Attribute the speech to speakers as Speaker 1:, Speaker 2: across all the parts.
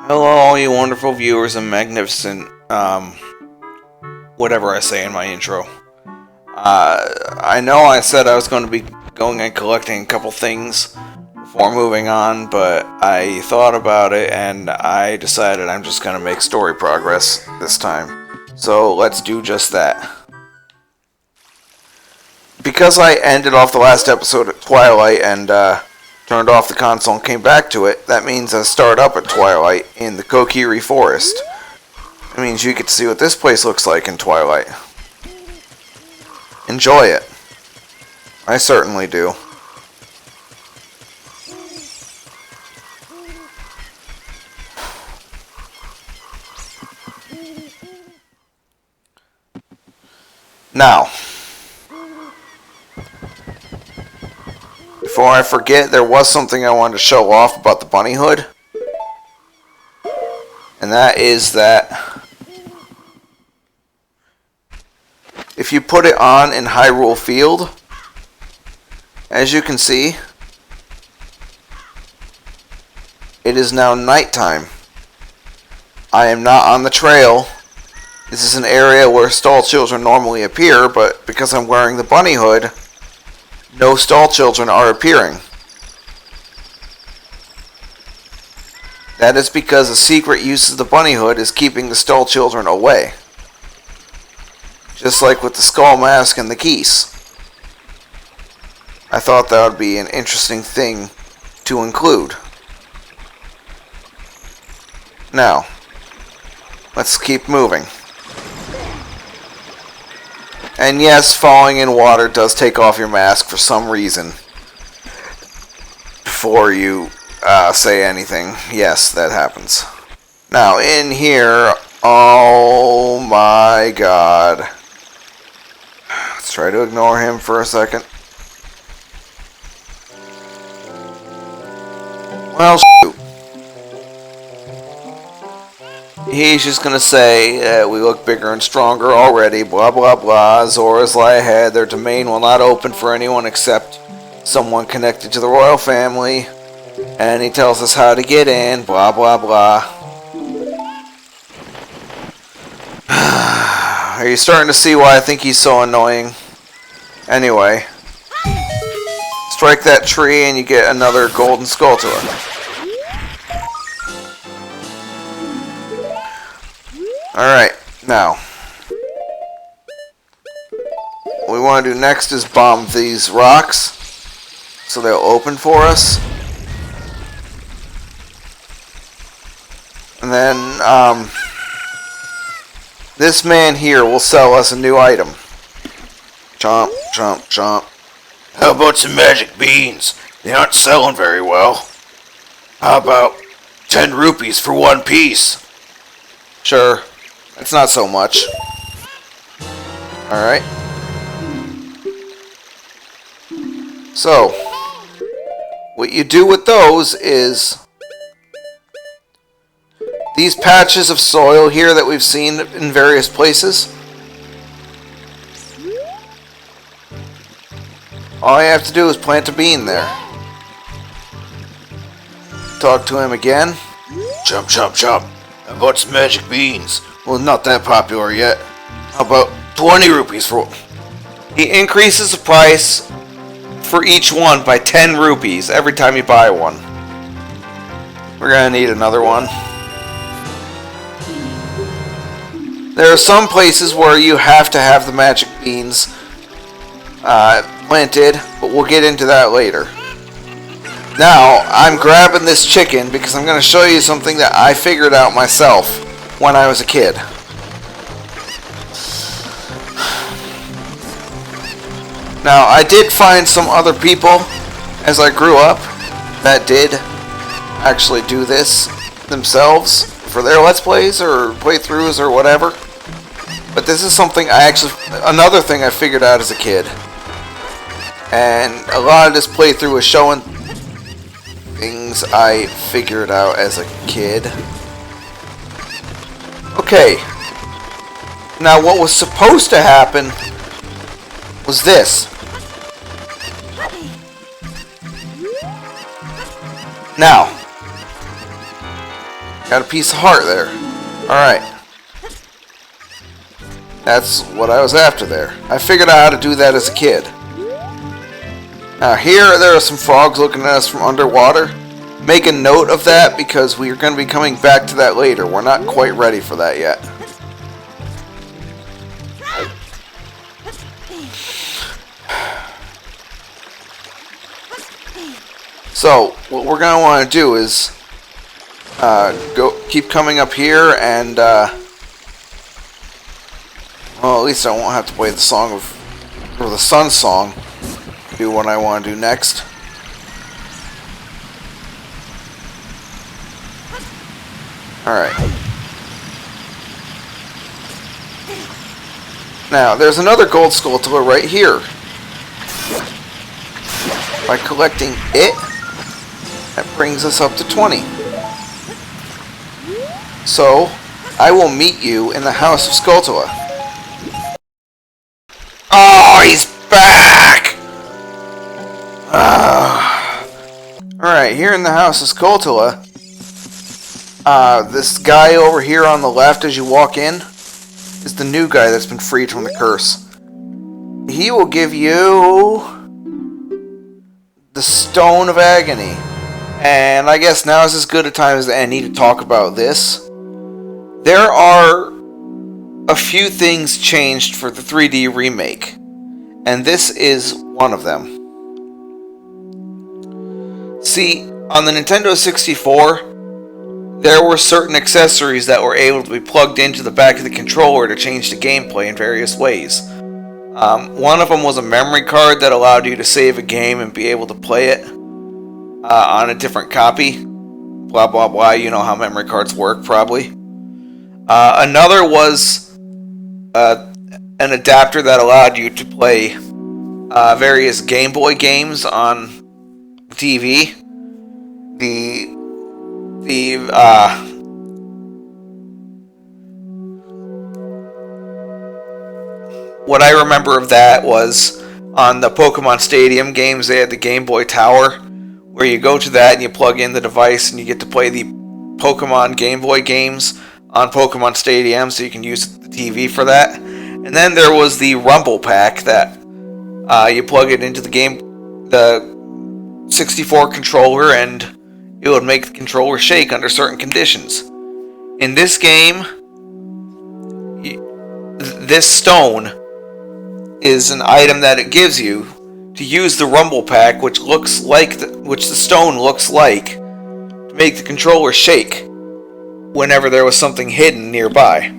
Speaker 1: Hello, all you wonderful viewers and magnificent, whatever I say in my intro. I know I said I was going to be going and collecting a couple things before moving on, but I thought about it and I decided I'm just going to make story progress this time. So let's do just that. Because I ended off the last episode at Twilight and turned off the console and came back to it, that means I start up at Twilight in the Kokiri Forest. It means you get to see what this place looks like in Twilight. Enjoy it. I certainly do. Now, before I forget, there was something I wanted to show off about the bunny hood. And that is that if you put it on in Hyrule Field, as you can see, it is now nighttime. I am not on the trail. This is an area where stall children normally appear, but because I'm wearing the bunny hood, no stall children are appearing. That is because the secret use of the bunny hood is keeping the stall children away. Just like with the skull mask and the keys. I thought that would be an interesting thing to include. Now, let's keep moving. And yes, falling in water does take off your mask for some reason. Before you say anything. Yes, that happens. Now, in here, oh my god. Let's try to ignore him for a second. Well, shoot. He's just gonna say, we look bigger and stronger already, blah blah blah, Zoras lie ahead, their domain will not open for anyone except someone connected to the royal family, and he tells us how to get in, blah blah blah. Are you starting to see why I think he's so annoying? Anyway, strike that tree and you get another golden Skulltula. Alright, now, what we want to do next is bomb these rocks so they'll open for us. And then, this man here will sell us a new item. Chomp, chomp, chomp. How about some magic beans? They aren't selling very well. How about 10 rupees for one piece? Sure. It's not so much. Alright. So, what you do with those is these patches of soil here that we've seen in various places. All you have to do is plant a bean there. Talk to him again. Chomp, chomp, chomp. How about some magic beans? Well, not that popular yet. How about 20 rupees for... He increases the price for each one by 10 rupees every time you buy one. We're gonna need another one. There are some places where you have to have the magic beans planted, but we'll get into that later. Now, I'm grabbing this chicken because I'm going to show you something that I figured out myself when I was a kid. Now, I did find some other people as I grew up that did actually do this themselves for their Let's Plays or playthroughs or whatever. But this is something another thing I figured out as a kid. And a lot of this playthrough is showing things I figured out as a kid. Okay. Now what was supposed to happen was this. Now, Got a piece of heart there. Alright. That's what I was after there. I figured out how to do that as a kid. Now here, there are some frogs looking at us from underwater. Make a note of that because we are going to be coming back to that later. We're not quite ready for that yet. So, what we're going to want to do is keep coming up here and, well, at least I won't have to play the song of, or the sun song, do what I want to do next. Alright. Now, there's another gold Skulltula right here. By collecting it, that brings us up to 20. So, I will meet you in the House of Skulltula. Oh, he's back! Alright, here in the House of Skulltula, this guy over here on the left as you walk in is the new guy that's been freed from the curse. He will give you the Stone of Agony. And I guess now is as good a time as any to talk about this. There are a few things changed for the 3D remake, and this is one of them. See, on the Nintendo 64, there were certain accessories that were able to be plugged into the back of the controller to change the gameplay in various ways. One of them was a memory card that allowed you to save a game and be able to play it on a different copy. Blah, blah, blah. You know how memory cards work, probably. Another was an adapter that allowed you to play various Game Boy games on TV. What I remember of that was on the Pokemon Stadium games, they had the Game Boy Tower, where you go to that and you plug in the device and you get to play the Pokemon Game Boy games on Pokemon Stadium, so you can use the TV for that. And then there was the Rumble Pack that you plug it into the 64 controller and it would make the controller shake under certain conditions. In this game, this stone is an item that it gives you to use the Rumble Pack, which the stone looks like, to make the controller shake whenever there was something hidden nearby.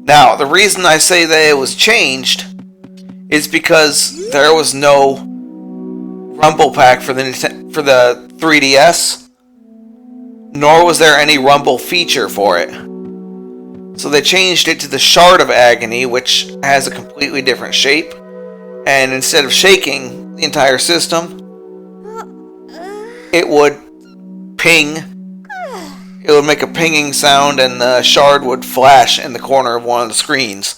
Speaker 1: Now, the reason I say that it was changed is because there was no Rumble Pack for the 3DS, nor was there any Rumble feature for it. So they changed it to the Shard of Agony, which has a completely different shape, and instead of shaking the entire system, it would ping. It would make a pinging sound, and the shard would flash in the corner of one of the screens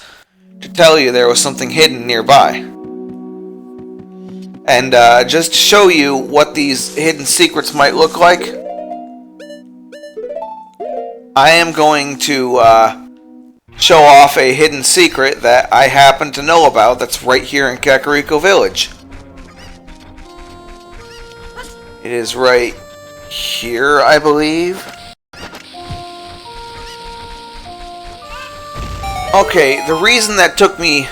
Speaker 1: to tell you there was something hidden nearby. And just to show you what these hidden secrets might look like, I am going to show off a hidden secret that I happen to know about that's right here in Kakariko Village. It is right here, I believe. Okay, the reason that took me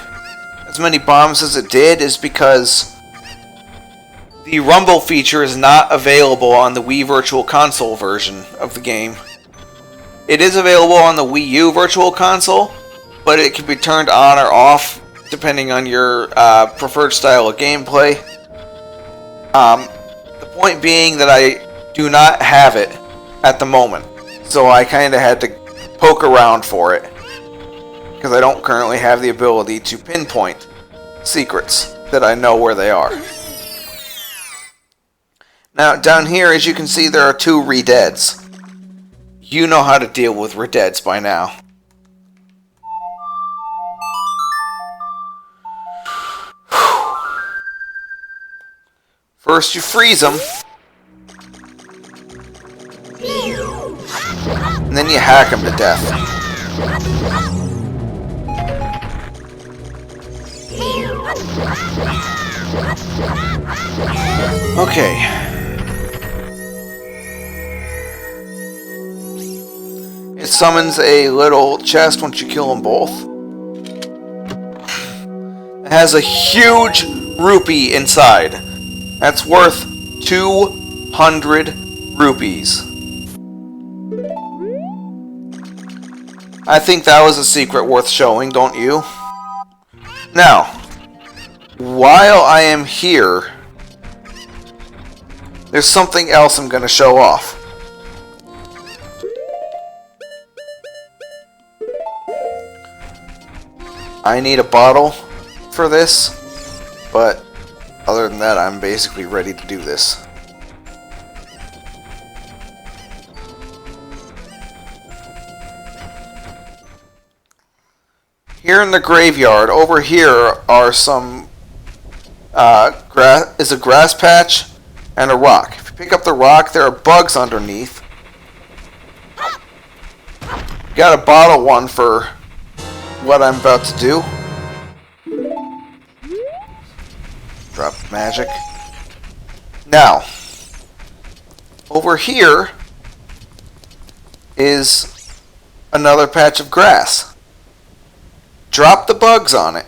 Speaker 1: as many bombs as it did is because the Rumble feature is not available on the Wii Virtual Console version of the game. It is available on the Wii U Virtual Console, but it can be turned on or off depending on your preferred style of gameplay. The point being that I do not have it at the moment, so I kind of had to poke around for it, because I don't currently have the ability to pinpoint secrets that I know where they are. Now, down here, as you can see, there are 2 Redeads. You know how to deal with Redeads by now. First you freeze them. And then you hack them to death. Okay. It summons a little chest once you kill them both. It has a huge rupee inside. That's worth 200 rupees. I think that was a secret worth showing, don't you? Now, while I am here, there's something else I'm going to show off. I need a bottle for this, but other than that, I'm basically ready to do this. Here in the graveyard, over here are some is a grass patch and a rock. If you pick up the rock, there are bugs underneath. Got a bottle one for what I'm about to do. Drop magic. Now, over here is another patch of grass. Drop the bugs on it.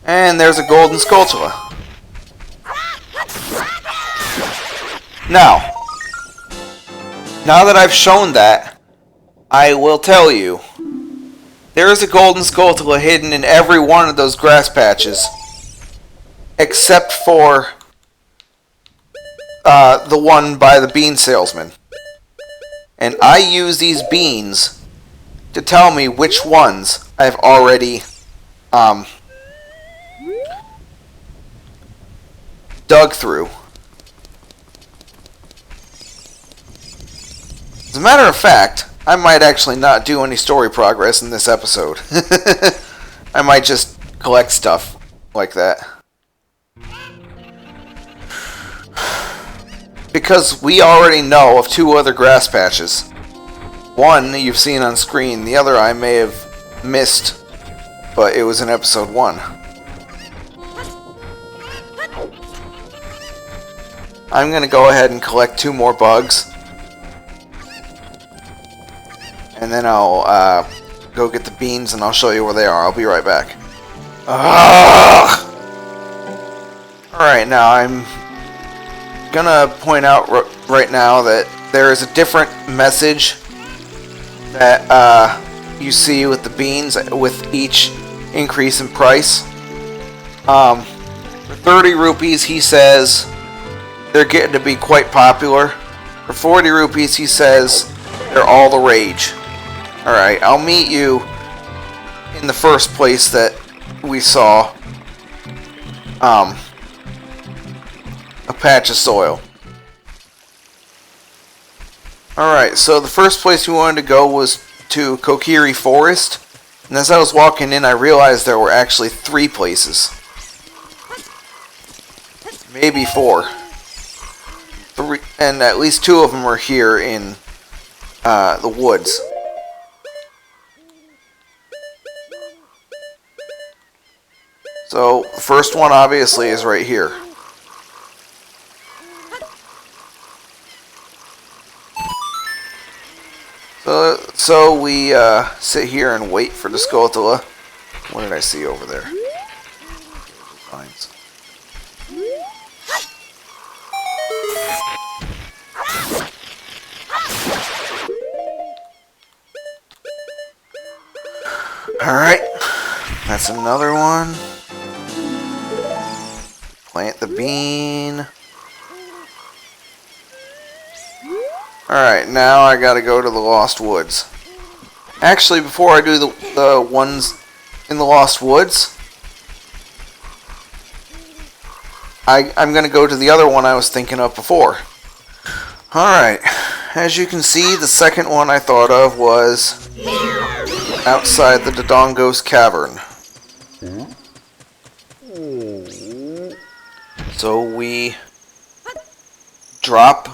Speaker 1: And there's a golden Skulltula. Now that I've shown that, I will tell you, there is a golden Skulltula hidden in every one of those grass patches, except for the one by the bean salesman. And I use these beans to tell me which ones I've already dug through. As a matter of fact, I might actually not do any story progress in this episode. I might just collect stuff like that. Because we already know of two other grass patches. One you've seen on screen, the other I may have missed, but it was in episode 1. I'm going to go ahead and collect 2 more bugs. And then I'll go get the beans and I'll show you where they are. I'll be right back. Alright, now I'm gonna point out right now that there is a different message that you see with the beans with each increase in price. For 30 rupees, he says they're getting to be quite popular. For 40 rupees, he says they're all the rage. Alright, I'll meet you in the first place that we saw a patch of soil. Alright, so the first place we wanted to go was to Kokiri Forest. And as I was walking in, I realized there were actually 3 places. Maybe 4. 3, and at least 2 of them are here in the woods. So, the first one obviously is right here. So we sit here and wait for the Skulltula. What did I see over there? Vines. Alright, that's another one. Plant the bean. Alright, now I gotta go to the Lost Woods. Actually, before I do the ones in the Lost Woods, I'm gonna go to the other one I was thinking of before. Alright, as you can see, the second one I thought of was outside the Dodongo's cavern. So we drop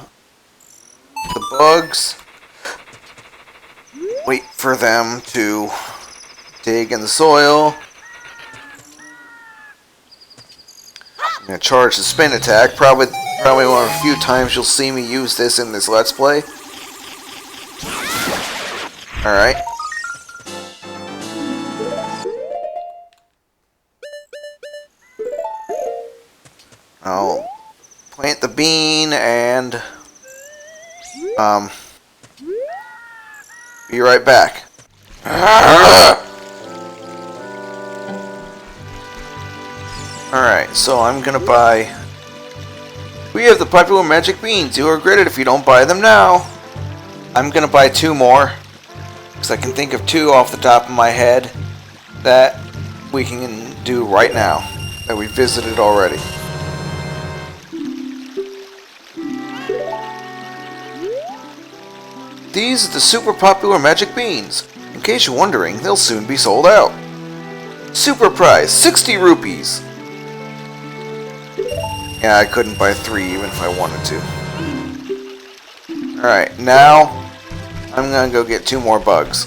Speaker 1: the bugs, wait for them to dig in the soil. I'm going to charge the spin attack. Probably one of the few times you'll see me use this in this Let's Play. Alright. I'll plant the bean and be right back. Alright, so I'm gonna buy... We have the popular magic beans. You'll regret it if you don't buy them now. I'm gonna buy 2 more, because I can think of 2 off the top of my head that we can do right now, that we visited already. These are the super popular magic beans. In case you're wondering, they'll soon be sold out. Super prize, 60 rupees. Yeah, I couldn't buy 3 even if I wanted to. Alright, now I'm gonna go get 2 more bugs.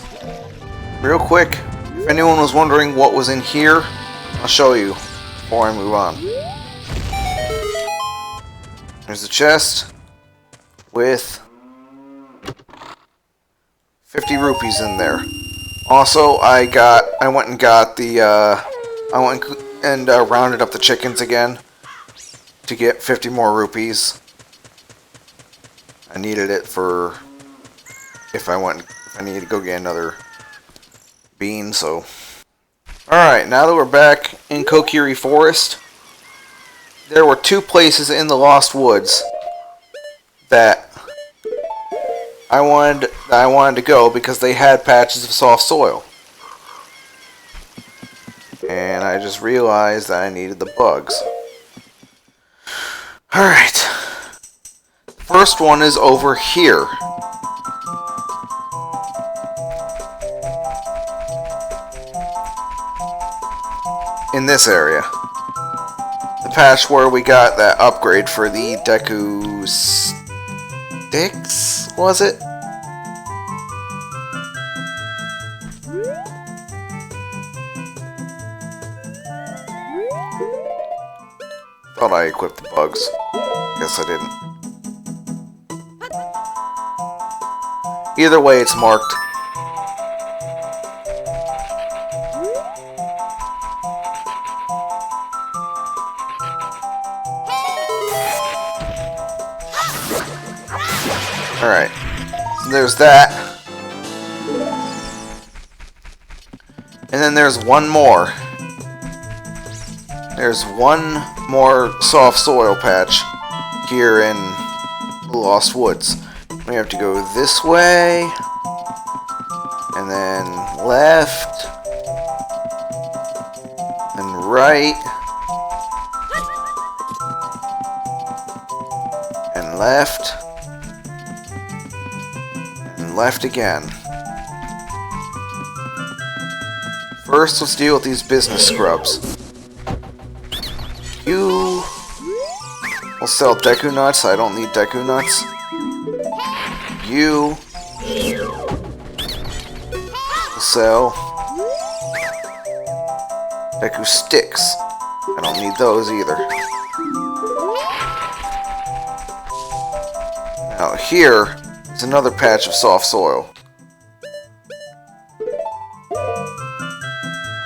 Speaker 1: Real quick, if anyone was wondering what was in here, I'll show you before I move on. There's the chest with 50 rupees in there. Also, I went and got the I went and rounded up the chickens again to get 50 more rupees. I needed it for if I needed to go get another bean, so. Alright, now that we're back in Kokiri Forest, there were 2 places in the Lost Woods that I wanted to go because they had patches of soft soil. And I just realized that I needed the bugs. Alright. First one is over here. In this area. The patch where we got that upgrade for the Deku Sticks, was it? Thought I equipped the bugs. Guess I didn't. Either way, it's marked. Alright. So there's that. And then there's one more. There's one more soft soil patch here in the Lost Woods. We have to go this way, and then left, and right, and left, and left again. First, let's deal with these business scrubs. You will sell Deku Nuts. I don't need Deku Nuts. You will sell Deku Sticks. I don't need those either. Now here is another patch of soft soil.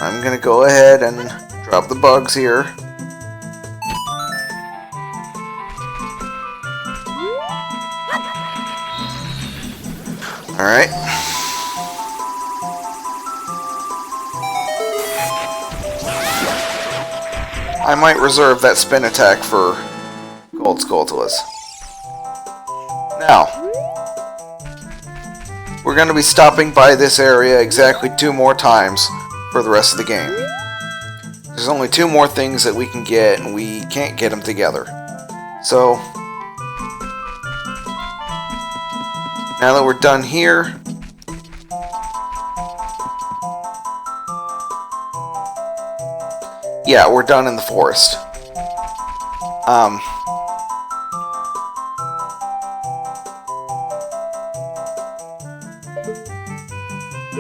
Speaker 1: I'm gonna go ahead and drop the bugs here. Alright. I might reserve that spin attack for gold Skulltulas. Now, we're going to be stopping by this area exactly 2 more times for the rest of the game. There's only 2 more things that we can get, and we can't get them together. So, Now that we're done here, yeah, we're done in the forest.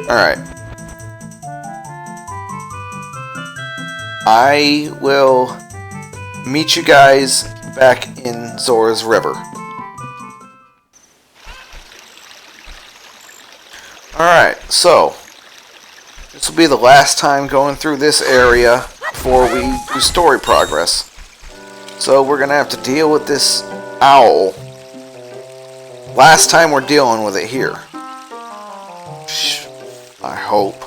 Speaker 1: Alright. I will meet you guys back in Zora's River. Alright, so this will be the last time going through this area before we do story progress. So we're gonna have to deal with this owl. Last time we're dealing with it here. I hope.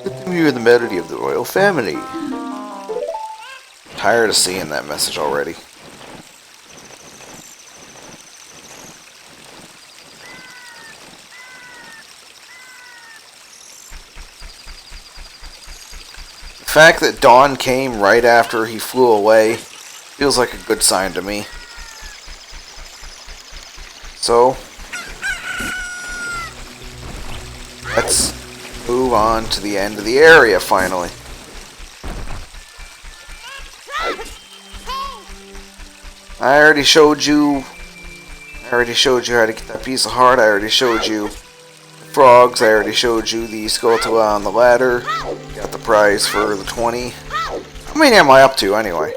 Speaker 1: Let them hear the melody of the royal family. Tired of seeing that message already. The fact that Dawn came right after he flew away feels like a good sign to me. So, let's move on to the end of the area finally. I already showed you how to get that piece of heart. I already showed you the frogs. I already showed you the Skulltula on the ladder. Got the prize for the 20. How many am I up to anyway?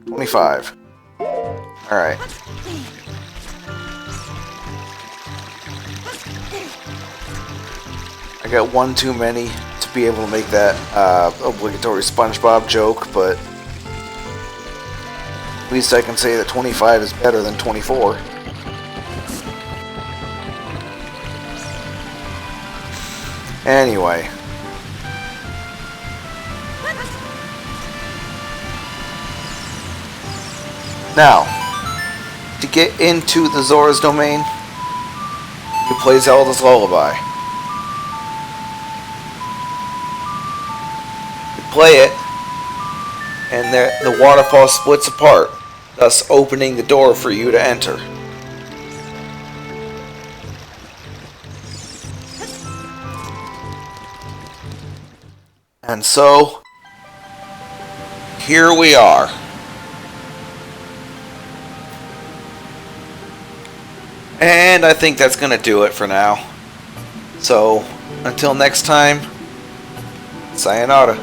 Speaker 1: 25. Alright. I got one too many to be able to make that obligatory SpongeBob joke, but at least I can say that 25 is better than 24. Anyway. Now, to get into the Zora's domain, you play Zelda's Lullaby. You play it, and the waterfall splits apart, thus opening the door for you to enter. And so, here we are. And I think that's going to do it for now. So, until next time, sayonara.